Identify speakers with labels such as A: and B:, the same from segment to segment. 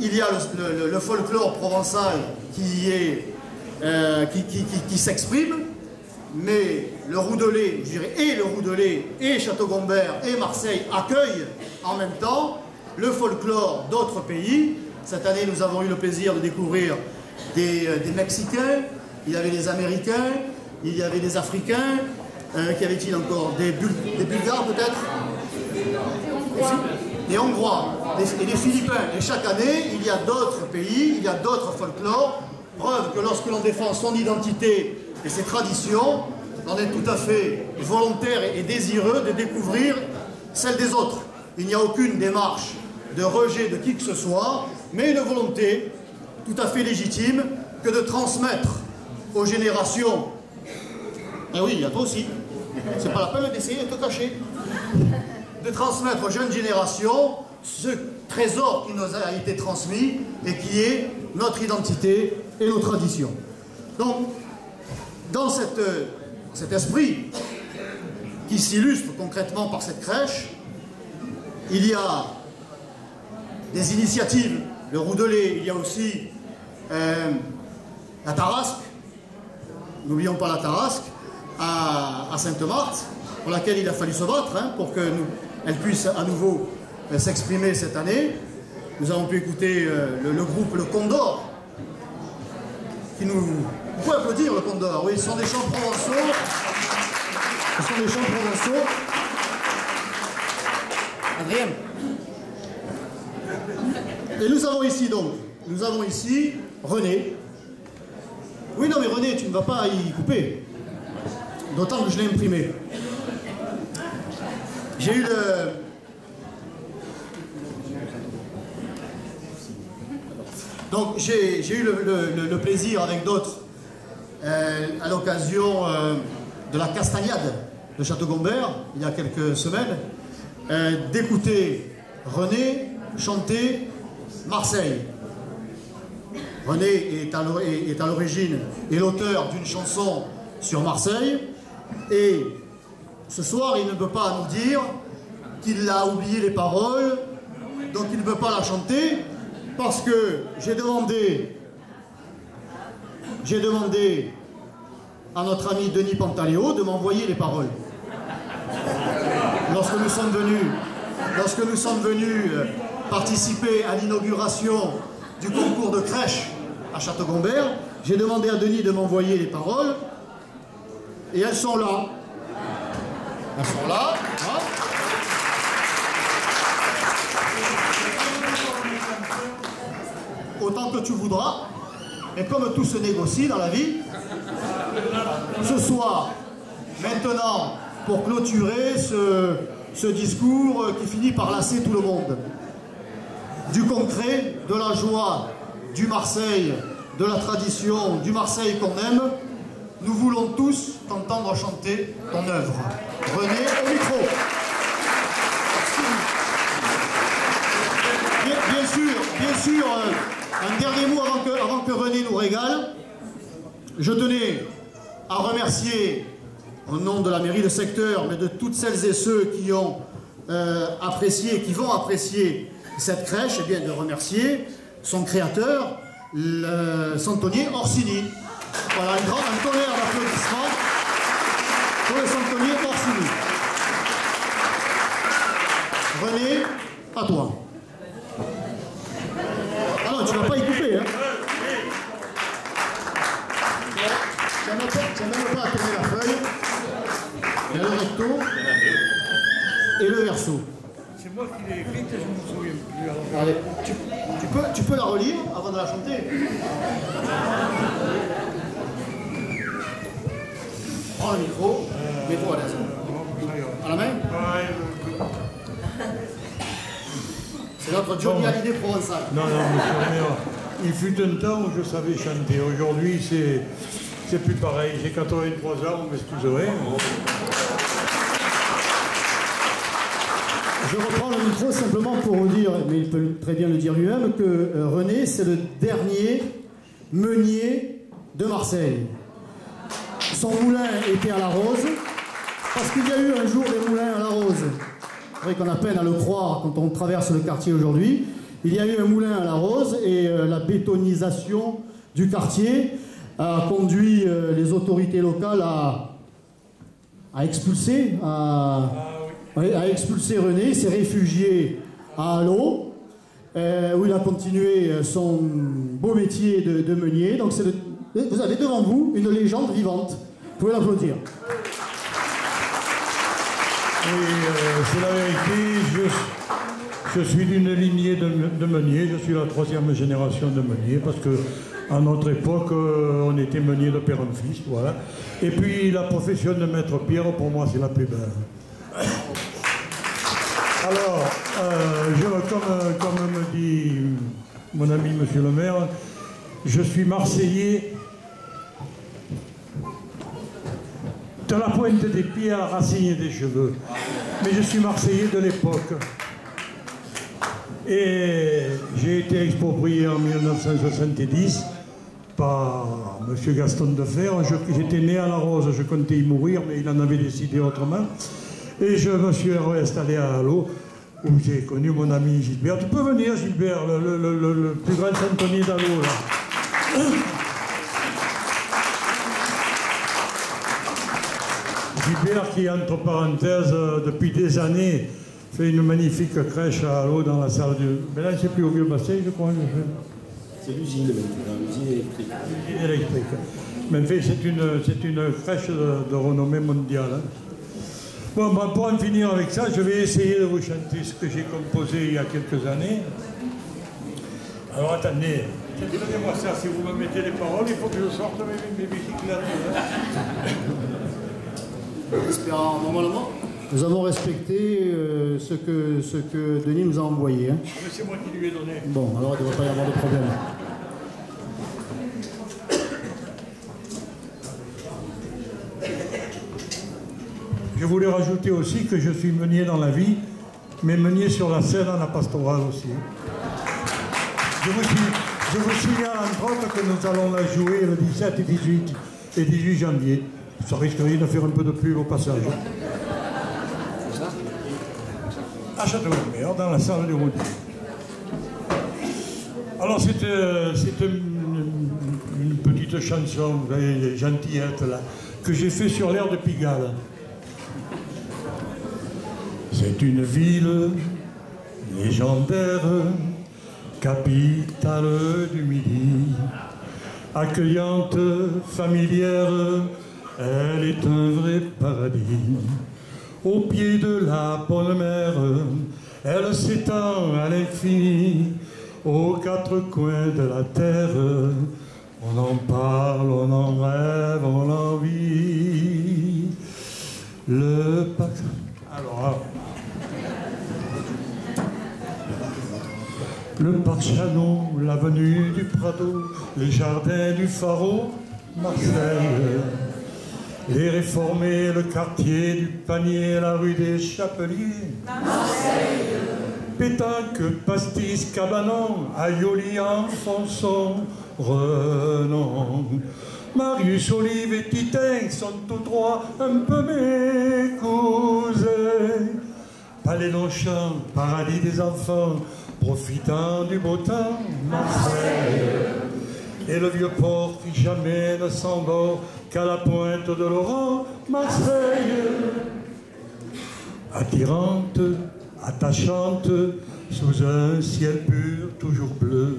A: il y a le folklore provençal qui s'exprime, mais le Roudelet, je dirais, et le Roudelet, et Château-Gombert, et Marseille accueillent en même temps le folklore d'autres pays. Cette année, nous avons eu le plaisir de découvrir des Mexicains, il y avait des Américains, il y avait des Africains, qu'y avait-il encore? Des Bulgares peut-être? Des Hongrois et des Philippins. Et chaque année, il y a d'autres pays, il y a d'autres folklores. Preuve que lorsque l'on défend son identité et ses traditions, on est tout à fait volontaire et désireux de découvrir celles des autres. Il n'y a aucune démarche de rejet de qui que ce soit, mais une volonté tout à fait légitime que de transmettre aux générations. Eh oui, il y a toi aussi. C'est pas la peine d'essayer de te cacher. De transmettre aux jeunes générations ce trésor qui nous a été transmis et qui est notre identité et nos traditions. Donc, dans cet esprit qui s'illustre concrètement par cette crèche, il y a des initiatives, le Roudelet, il y a aussi la Tarasque, n'oublions pas la Tarasque, à Sainte-Marthe, pour laquelle il a fallu se battre pour qu'elle puisse à nouveau s'exprimer cette année. Nous avons pu écouter le groupe Le Condor, qui nous... Vous pouvez applaudir le Condor, oui, ce sont des chants provençaux. Ce sont des chants provençaux. Adrien. Et nous avons ici donc, René. Oui, non, mais René, tu ne vas pas y couper. D'autant que je l'ai imprimé. J'ai eu Donc j'ai eu le plaisir avec d'autres, à l'occasion de la Castagnade de Château-Gombert, il y a quelques semaines, d'écouter René chanter Marseille. René est à l'origine et l'auteur d'une chanson sur Marseille, et ce soir il ne peut pas nous dire qu'il a oublié les paroles, donc il ne peut pas la chanter, parce que j'ai demandé à notre ami Denis Pantaléo de m'envoyer les paroles. Lorsque nous sommes venus participer à l'inauguration du concours de crèche à Château-Gombert, j'ai demandé à Denis de m'envoyer les paroles, et elles sont là. Elles sont là. Hein. Autant que tu voudras, et comme tout se négocie dans la vie, ce soir, maintenant, pour clôturer ce discours qui finit par lasser tout le monde, du concret, de la joie, du Marseille, de la tradition, du Marseille qu'on aime, nous voulons tous t'entendre chanter ton œuvre. René, au micro. Bien sûr, un dernier mot avant que René nous régale. Je tenais à remercier, au nom de la mairie de secteur, mais de toutes celles et ceux qui ont apprécié, qui vont apprécier cette crèche, et bien de remercier son créateur, Santonier Orsini. Voilà, un tonnerre d'applaudissements pour le Santonier Orsini. René, à toi. Ah non, tu ne vas pas y couper, hein. Tu n'as même pas à tourner la feuille. Il y a le recto et le verso.
B: C'est moi qui l'ai écrite et je ne me souviens plus.
A: Allez, tu peux la relire avant de la chanter. Prends le micro, mets-toi à l'aise. À la main. C'est notre Johnny Hallyday provençal.
B: Non, monsieur le maire, il fut un temps où je savais chanter. Aujourd'hui, c'est plus pareil. J'ai 83 ans, vous m'excuserez.
A: Je reprends le micro simplement pour vous dire, mais il peut très bien le dire lui-même, que René, c'est le dernier meunier de Marseille. Son moulin était à la Rose, parce qu'il y a eu un jour des moulins à la Rose. C'est vrai qu'on a peine à le croire quand on traverse le quartier aujourd'hui, il y a eu un moulin à la rose et la bétonisation du quartier a conduit les autorités locales à expulser, à expulser René. Il s'est réfugié à Allo, où il a continué son beau métier de meunier. Donc vous avez devant vous une légende vivante. Vous pouvez l'applaudir.
B: Oui, c'est la vérité. Je suis d'une lignée de meuniers. Je suis la 3e génération de meuniers parce que à notre époque, on était meunier de père en fils, voilà. Et puis la profession de maître pierre, pour moi, c'est la plus belle. Alors, comme me dit mon ami monsieur le maire, je suis Marseillais de la pointe des pieds à la racine des cheveux. Mais je suis Marseillais de l'époque. Et j'ai été exproprié en 1970 par M. Gaston Defer. J'étais né à La Rose, je comptais y mourir, mais il en avait décidé autrement. Et je me suis réinstallé à Allo, où j'ai connu mon ami Gilbert. Tu peux venir, Gilbert, le plus grand centenier d'Allo, là. Gilbert qui, entre parenthèses, depuis des années, fait une magnifique crèche à Allo dans la salle du... Mais là, je ne sais plus, au Vieux Bassin, je crois.
C: C'est l'usine maintenant, l'usine électrique.
B: L'usine électrique. Mais en fait, c'est une crèche de renommée mondiale. Hein. Bon, pour en finir avec ça, je vais essayer de vous chanter ce que j'ai composé il y a quelques années. Alors attendez, donnez-moi ça, si vous me mettez les paroles, il faut que je sorte mes bicyclettes.
A: Espérant, normalement, nous avons respecté ce que Denis nous a envoyé. Hein.
B: Mais c'est moi qui lui ai donné.
A: Bon, alors il ne devrait pas y avoir de problème.
B: Je voulais rajouter aussi que je suis meunier dans la vie, mais meunier sur la scène en la pastorale aussi. Je vous signale entre autres que nous allons la jouer le 17 et 18 janvier. Ça risquerait de faire un peu de pub au passage. À Château-Mer, dans la salle de Roudy. Alors c'est une petite chanson, vous voyez, gentillette là, que j'ai fait sur l'air de Pigalle. C'est une ville légendaire, capitale du Midi, accueillante, familière, elle est un vrai paradis. Au pied de la bonne mer, elle s'étend à l'infini, aux quatre coins de la terre. On en parle, on en rêve, on en vit. Le parc... Alors, le parc Chanon, l'avenue du Prado, les jardins du Pharo, Marseille. Les réformés, le quartier du Panier, la rue des Chapeliers. Marseille. Pétanque, pastis, cabanon, Aioli en son renom. Marius, Olive et Titin sont tous trois un peu mes cousins. Palais Longchamp, paradis des enfants, profitant du beau temps, Marseille. Et le vieux port qui jamais ne s'endort qu'à la pointe de l'Oran, Marseille. Attirante, attachante, sous un ciel pur, toujours bleu.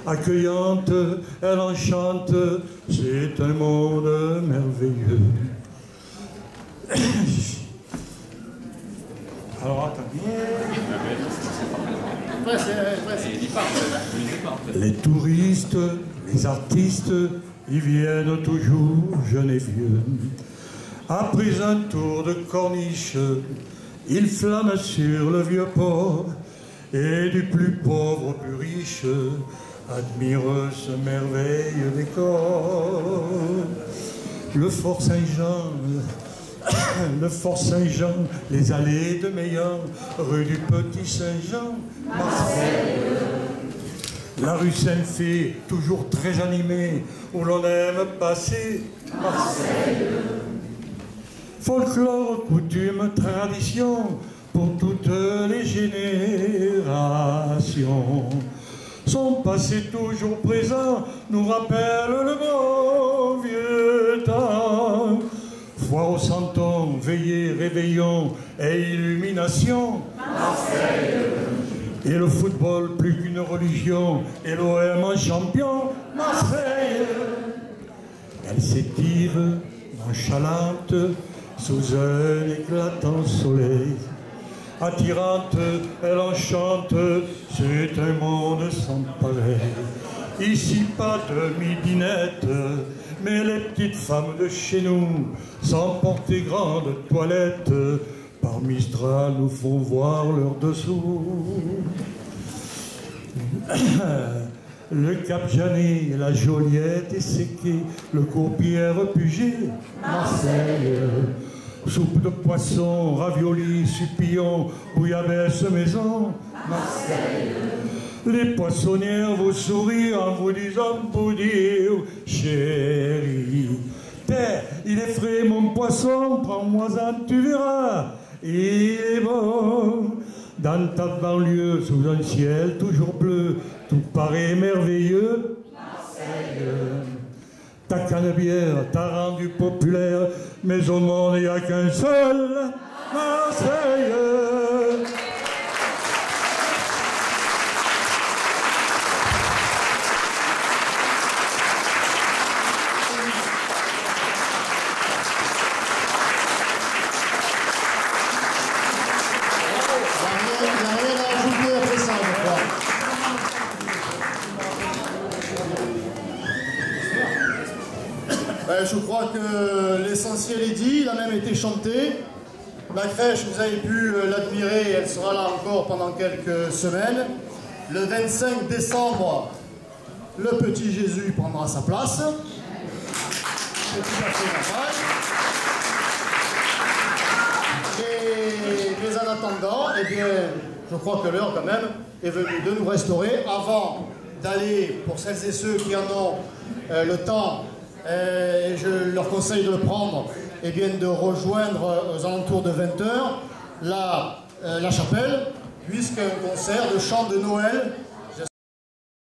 B: Accueillante, elle enchante, c'est un monde merveilleux. Alors attendez. Les touristes, les artistes, ils viennent toujours, jeunes et vieux. Après un tour de corniche, ils flânent sur le vieux port, et du plus pauvre au plus riche, admirent ce merveilleux décor. Le Fort Saint-Jean, le Fort Saint-Jean, les allées de Meillan, rue du Petit Saint-Jean, Marseille. La rue Saint-Fé, toujours très animée, où l'on aime passer, Marseille. Folklore, coutume, tradition, pour toutes les générations. Son passé toujours présent nous rappelle le bon vieux temps. Foire au centon, veillée, réveillon et illumination. Marseille. Et le football plus qu'une religion, et l'OM en champion. Marseille. Elle s'étire nonchalante sous un éclatant soleil. Attirante, elle enchante, c'est un monde sans pareil. Ici pas de midinette, mais les petites femmes de chez nous, sans porter grande toilette, par Mistral nous font voir leur dessous. Le Cap Janet, la Joliette et Séqué, le Courbière Puget, Marseille. Soupe de poisson, raviolis, supillons, bouillabaisse maison, Marseille. Les poissonnières vous sourient en vous disant pour dire, chérie. Père, il est frais mon poisson, prends-moi-en, tu verras. Il est bon. Dans ta banlieue, sous un ciel toujours bleu, tout paraît merveilleux. Marseille. Ta cannebière t'a rendu populaire, mais au monde il n'y a qu'un seul Marseille.
A: Je crois que l'essentiel est dit, il a même été chanté. La crèche, vous avez pu l'admirer, elle sera là encore pendant quelques semaines. Le 25 décembre, le petit Jésus prendra sa place. C'est tout à fait normal. Mais en attendant, eh bien, je crois que l'heure quand même est venue de nous restaurer avant d'aller, pour celles et ceux qui en ont le temps, et je leur conseille de le prendre, et bien de rejoindre aux alentours de 20 h la chapelle, puisqu'un concert de chant de Noël